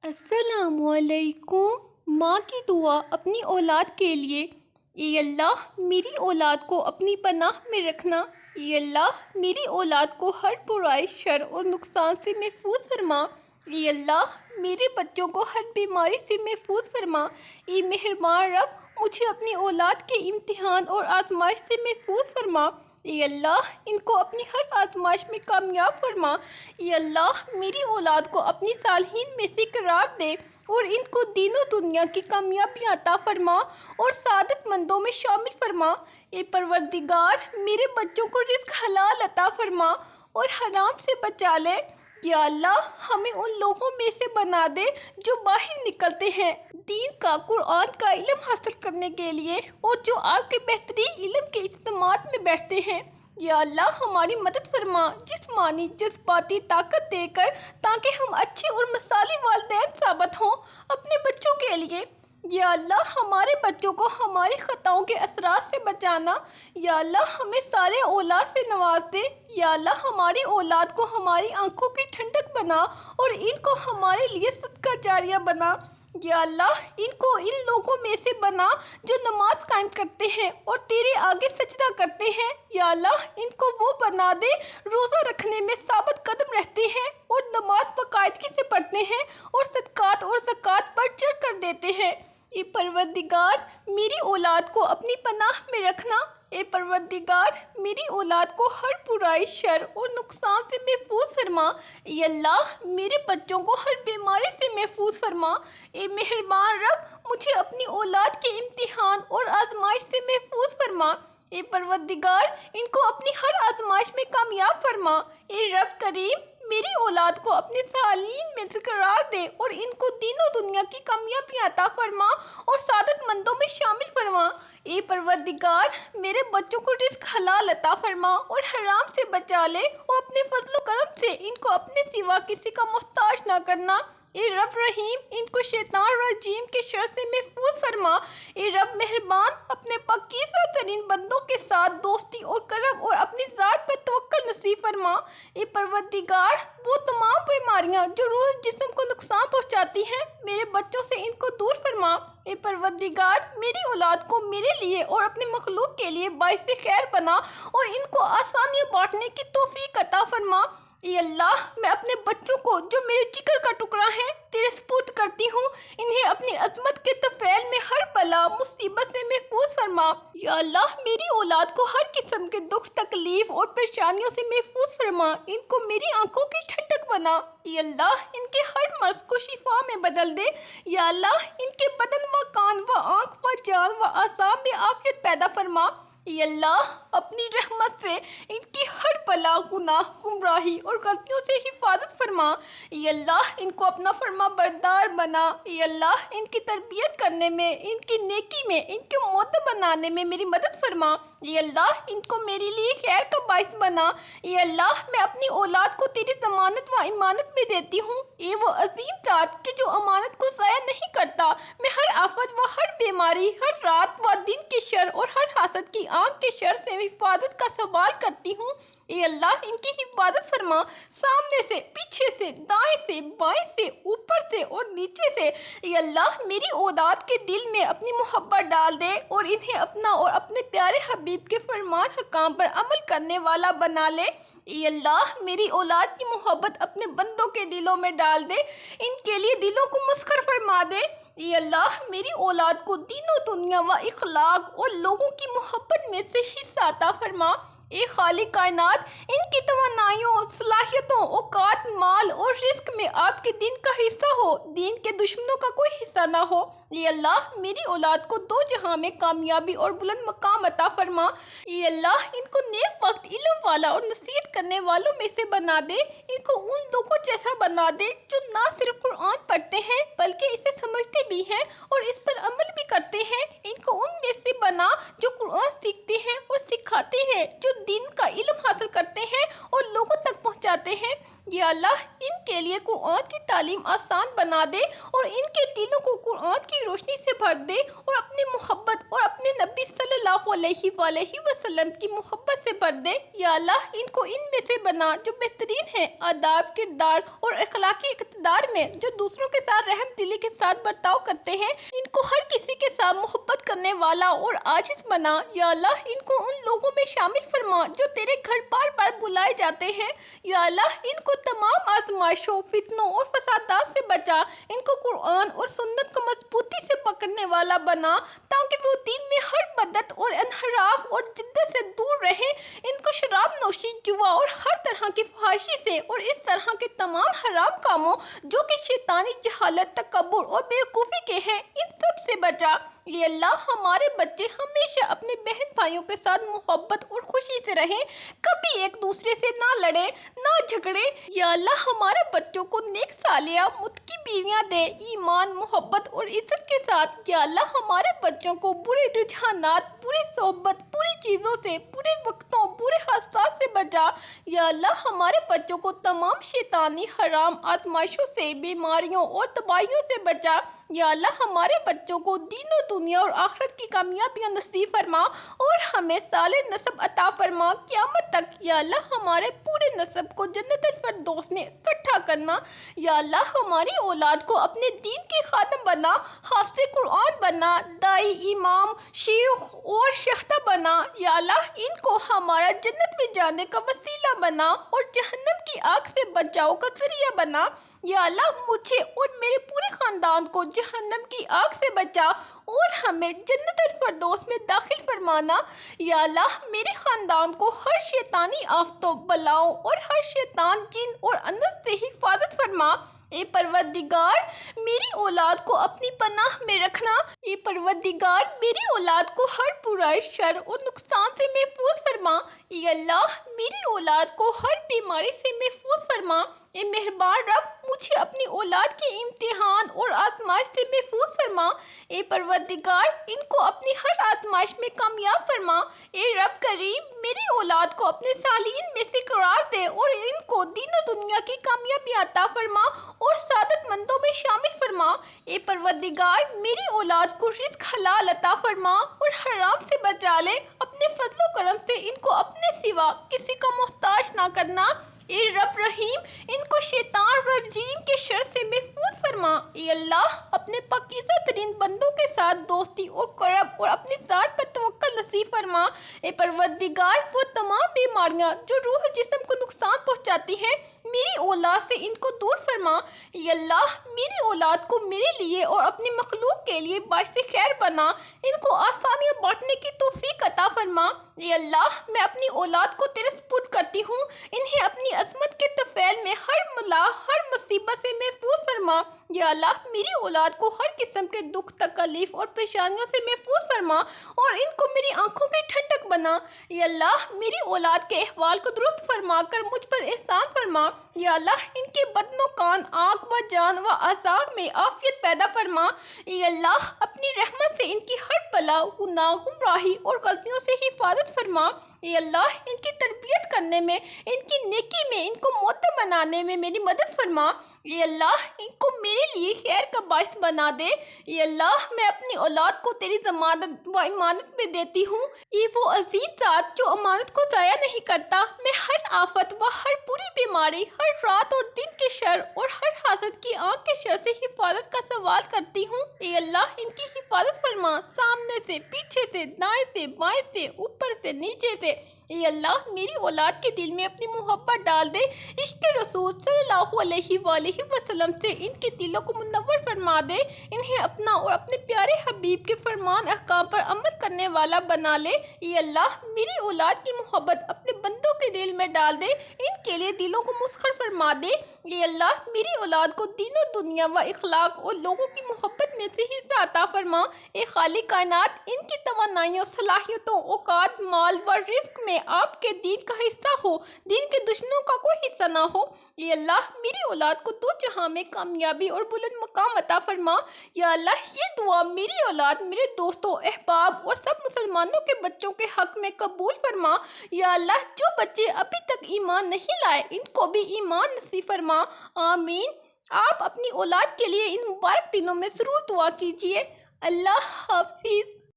السلام علیکم۔ ماں کی دعا اپنی اولاد کے لیے۔ اے اللہ میری اولاد کو اپنی پناہ میں رکھنا۔ اے اللہ میری اولاد کو ہر برائی، شر اور نقصان سے محفوظ فرما۔ اے اللہ میرے بچوں کو ہر بیماری سے محفوظ فرما۔ اے مہربان رب مجھے اپنی اولاد کے امتحان اور آزمائش سے محفوظ فرما۔ اے اللہ ان کو اپنی ہر آزمائش میں کامیاب فرما۔ اے اللہ میری اولاد کو اپنی صالحین میں سے قرار دے اور ان کو دین و دنیا کی کامیابی عطا فرما اور سعادت مندوں میں شامل فرما۔ اے پروردگار میرے بچوں کو رزق حلال عطا فرما اور حرام سے بچا لے۔ یا اللہ ہمیں ان لوگوں میں سے بنا دے جو باہر نکلتے ہیں دین کا، قرآن کا علم حاصل کرنے کے لیے، اور جو آپ کے بہترین علم کے اجتماعات میں بیٹھتے ہیں۔ یا اللہ ہماری مدد فرما جسمانی جذباتی طاقت دے کر، تاکہ ہم اچھے اور مثالی والدین ثابت ہوں اپنے بچوں کے لیے۔ یا اللہ ہمارے بچوں کو ہماری خطاؤں کے اثرات سے بچانا۔ یا اللہ ہمیں سارے اولاد سے نواز دے۔ یا اللہ ہماری اولاد کو ہماری آنکھوں کی ٹھنڈک بنا اور ان کو ہمارے لیے صدقہ جاریہ بنا۔ یا اللہ ان کو ان لوگوں میں سے بنا جو نماز قائم کرتے ہیں اور تیرے آگے سجدہ کرتے ہیں۔ یا اللہ ان کو وہ بنا دے روزہ رکھنے میں ثابت قدم رہتے ہیں اور نماز باقاعدگی سے پڑھتے ہیں اور صدقات اور زکوٰۃ بڑھ چڑھ کر دیتے ہیں۔ اے پروردگار میری اولاد کو اپنی پناہ میں رکھنا۔ اے پروردگار میری اولاد کو ہر برائی، شر اور نقصان سے محفوظ فرما۔ اے اللہ میرے بچوں کو ہر بیماری سے محفوظ فرما۔ اے مہربان رب مجھے اپنی اولاد کے امتحان اور آزمائش سے محفوظ فرما۔ اے پروردگار ان کو اپنی ہر آزمائش میں کامیاب فرما۔ اے رب کریم میری اولاد کو اپنے صالحین میں سے قرار دے اور ان کو دین و دنیا کی کامیابی عطا فرما اور سعادت مندوں میں شامل فرما۔ اے پروردگار میرے بچوں کو رزق حلال عطا فرما اور حرام سے بچا لے اور اپنے فضل و کرم سے ان کو اپنے سوا کسی کا محتاج نہ کرنا۔ اے رب رحیم ان کو شیطان رجیم کے شر سے محفوظ فرما۔ اے رب مہربان اپنے پاکیزہ ترین بندوں کے ساتھ دوستی اور کرم اور اپنی ذات پر توکل نصیب فرما۔ اے پروردگار وہ تمام بیماریاں جو روز جسم کو نقصان پہنچاتی ہیں میرے بچوں سے ان کو دور فرما۔ اے پروردگار میری اولاد کو میرے لیے اور اپنے مخلوق کے لیے باعث خیر بنا اور ان کو آسانیاں بانٹنے کی توفیق عطا فرما۔ اے اللہ میں اپنے بچوں کو جو میرے جگر کا ٹکڑا ہیں تیرے سپرد کرتی ہوں، انہیں اپنی عظمت کے طفیل میں ہر بلا مصیبت سے محفوظ فرما۔ یا اللہ میری اولاد کو ہر قسم کے دکھ، تکلیف اور پریشانیوں سے محفوظ فرما، ان کو میری آنکھوں کی ٹھنڈک بنا۔ یا اللہ ان کے ہر مرض کو شفا میں بدل دے۔ یا اللہ ان کے بدن و کان و آنکھ و جان و اعضاء میں عافیت پیدا فرما۔ اے اللہ اپنی رحمت سے ان کی ہر بلا، گناہ، گمراہی اور غلطیوں سے حفاظت فرما۔ اے اللہ ان کو اپنا فرما بردار بنا۔ اے اللہ ان کی تربیت کرنے میں، ان کی نیکی میں، ان کو مؤدب بنانے میں میری مدد فرما۔ اے اللہ ان کو میرے لیے خیر کا باعث بنا۔ اے اللہ میں اپنی اولاد کو تیری ضمانت و امانت میں دیتی ہوں۔ اے وہ عظیم ذات کہ جو امانت کو ضائع نہیں کرتا، میں ہر آفت و ہر بیماری، ہر رات و دن کے شر اور ہر حاسد کی آنکھ کے شر سے حفاظت کا سوال کرتی ہوں۔ اے اللہ ان کی حفاظت فرما، سامنے سے، پیچھے سے، دائیں سے، بائیں سے، اوپر سے اور نیچے سے۔ اے اللہ میری اولاد کے دل میں اپنی محبت ڈال دے اور انہیں اپنا اور اپنے پیارے حبیب کے فرمان حکام پر عمل کرنے والا بنا لے۔ اے اللہ میری اولاد کی محبت اپنے بندوں کے دلوں میں ڈال دے، ان کے لیے دلوں کو مسخر فرما دے۔ اے اللہ میری اولاد کو دین و دنیا و اخلاق اور لوگوں کی محبت میں سے حصہ عطا فرما۔ اے خالق کائنات ان کی توانائیوں، صلاحیتوں، اوقات، مال اور رزق میں آپ کے دین کا حصہ ہو، دین کے دشمنوں کا کوئی حصہ نہ ہو۔ اے اللہ میری اولاد کو دو جہاں میں کامیابی اور بلند مقام عطا فرما۔ اے اللہ ان کو نیک وقت، علم والا اور نصیحت کرنے والوں میں سے بنا دے، ان کو ان لوگوں جیسا بنا دے جو نہ صرف قرآن پڑھتے ہیں بلکہ اسے سمجھتے بھی ہیں اور اس پر عمل بھی کرتے ہیں۔ ان کو ان میں سے بنا جو قرآن سیکھتے ہیں اور سکھاتے ہیں، جو دین کا علم حاصل کرتے ہیں اور لوگوں تک پہنچاتے ہیں۔ یا اللہ ان کے لیے قرآن کی تعلیم آسان انسان بنا دے اور ان کے دلوں کو قرآن کی روشنی سے بھر دے اور اپنی محبت اور اپنے نبی صلی اللہ علیہ وآلہ وسلم کی محبت سے بھر دے۔ یا اللہ ان کو ان میں سے بنا جو بہترین ہیں آداب، کردار اور اخلاقی اقتدار میں، جو دوسروں کے ساتھ رحم دلی کے ساتھ برتاؤ کرتے ہیں، ان کو ہر کسی کے ساتھ محبت کرنے والا اور عاجز بنا۔ یا اللہ ان کو ان لوگوں میں شامل فرما جو تیرے گھر بار بار بلائے جاتے ہیں۔ یا اللہ ان کو تمام آزمائشوں، فتنوں اور فسادات سے بچا، ان کو قرآن اور سنت کو مضبوطی سے پکڑنے والا بنا تاکہ وہ دین میں ہر بدعت اور انحراف اور جدت سے دور رہیں۔ ان کو شراب نوشی، جوا اور ہر طرح کی فحاشی سے اور اس طرح کے تمام حرام کاموں جو کہ شیطانی جہالت، تکبر اور بیوقوفی کے ہیں، ان سب سے بچا۔ یا اللہ ہمارے بچے ہمیشہ اپنے بہن بھائیوں کے ساتھ محبت اور خوشی سے رہیں، کبھی ایک دوسرے سے نہ لڑے نہ جھگڑے۔ یا اللہ ہمارے بچوں کو نیک صالحہ متقی بیویاں دے، ایمان، محبت اور عزت کے ساتھ۔ یا اللہ ہمارے بچوں کو برے رجحانات، بری صحبت، بری چیزوں سے، برے وقتوں، برے حادثات سے بچا۔ یا اللہ ہمارے بچوں کو تمام شیطانی حرام آزمائشوں سے، بیماریوں اور تباہیوں سے بچا۔ یا اللہ ہمارے بچوں کو دین و دنیا اور آخرت کی کامیابیاں نصیب فرما اور ہمیں صالح نسب عطا فرما قیامت تک۔ یا اللہ ہمارے پورے نسب کو جنت الفردوس میں اکٹھا کرنا۔ یا اللہ ہماری اولاد کو اپنے دین کے خادم بنا، حافظ قرآن بنا، دائی، امام، شیخ اور شہدا بنا۔ یا اللہ ان کو ہمارا جنت میں جانے کا وسیلہ بنا اور جہنم کی آگ سے بچاؤ کا ذریعہ بنا۔ یا اللہ مجھے اور میرے پورے خاندان کو جہنم کی آگ سے بچا اور ہمیں جنت الفردوس میں داخل فرمانا۔ یا اللہ میرے خاندان کو ہر شیطانی آفتوں، بلاؤں اور ہر شیطان، جن اور انس سے حفاظت فرما۔ اے پروردگار میری اولاد کو اپنی پناہ میں رکھنا۔ اے پروردگار میری اولاد کو ہر برائی، شر اور نقصان سے محفوظ فرما۔ اے اللہ میری اولاد کو ہر بیماری سے محفوظ فرما۔ اے مہربان رب مجھے اپنی اولاد کے امتحان اور آزمائش سے محفوظ فرما۔ اے پروردگار ان کو اپنی ہر آزمائش میں کامیاب فرما۔ اے رب کریم میری اولاد کو اپنے صالحین میں سے قرار دے اور ان کو دین و دنیا کی کامیابی عطا فرما اور سعادت مندوں میں شامل فرما۔ اے پروردگار میری اولاد کو رزق حلال عطا فرما اور حرام سے بچا لے۔ اپنے فضل و کرم سے ان کو اپنے سوا کسی کا محتاج نہ کرنا۔ اے رب رحیم ان کو شیطان رجیم کے شر سے محفوظ فرما۔ اے اللہ اپنے پاکیزہ ترین بندوں کے ساتھ دوستی اور قرب اور اپنی ذات پر توکل نصیب فرما۔ اے پروردگار وہ تمام بیماریاں جو روح جسم کو نقصان پہنچاتی ہیں، میری اولاد سے ان کو دور فرما۔ اے اللہ میری اولاد کو میرے لیے اور اپنی مخلوق کے لیے باعث خیر بنا، ان کو آسانیاں بانٹنے کی توفیق عطا فرما۔ اے اللہ میں اپنی اولاد کو تیرے سپرد کرتی ہوں، انہیں اپنی عظمت کے طفیل میں ہر ملا، ہر مصیبت سے محفوظ فرما۔ یا اللہ میری اولاد کو ہر قسم کے دکھ، تکلیف اور پریشانیوں سے محفوظ فرما اور ان کو میری آنکھوں کی ٹھنڈک بنا۔ یا اللہ میری اولاد کے احوال کو درست فرما کر مجھ پر احسان فرما۔ یا اللہ ان کے بدن و کان، آنکھ و جان و اعضاء میں عافیت پیدا فرما۔ اے اللہ اپنی رحمت سے ان کی ہر بلا، گناہ، گمراہی اور غلطیوں سے حفاظت فرما۔ اے اللہ ان کی تربیت کرنے میں، ان کی نیکی میں، ان کو معطر بنانے میں میری مدد فرما۔ اے اللہ ان کو میرے لیے خیر کا باعث بنا دے۔ اے اللہ میں اپنی اولاد کو تیری ضمانت و امانت میں دیتی ہوں۔ یہ وہ عظیم ذات جو امانت کو ضائع نہیں کرتا۔ میں ہر آفت و ہر بری بیماری، ہر رات اور دن کے شر اور ہر حاسد کی آنکھ کے شر سے حفاظت کا سوال کرتی ہوں۔ اے اللہ ان کی حفاظت فرما، سامنے سے، پیچھے سے، دائیں سے، بائیں سے، اوپر سے، نیچے سے۔ اے اللہ میری اولاد کے دل میں اپنی محبت ڈال دے، عشق رسول صلی اللہ علیہ وآلہ وسلم سے ان کے دلوں کو منور فرما دے، انہیں اپنا اور اپنے پیارے حبیب کے فرمان احکام پر عمل کرنے والا بنا لے۔ اے اللہ میری اولاد کی محبت اپنے بندوں کے دل میں ڈال دے، ان کے لیے دلوں کو مسخر فرما دے۔ اے اللہ میری اولاد کو دین و دنیا و اخلاق اور لوگوں کی محبت میں سے حصہ عطا فرما۔ اے خالق کائنات ان کی توانائیوں، صلاحیتوں، اوقات، مال و رزق میں آپ کے دین کا حصہ ہو، دین کے دشمنوں کا کوئی حصہ نہ ہو۔ اے اللہ میری اولاد کو دو جہاں میں کامیابی اور بلند مقام عطا فرما۔ یا اللہ یہ دعا میری اولاد، میرے دوستوں، احباب اور سب مسلمانوں کے بچوں کے حق میں قبول فرما۔ یا اللہ جو بچے ابھی تک ایمان نہیں لائے ان کو بھی ایمان نصیب فرما۔ آمین۔ آپ اپنی اولاد کے لیے ان مبارک دنوں میں ضرور دعا کیجیے۔ اللہ حافظ۔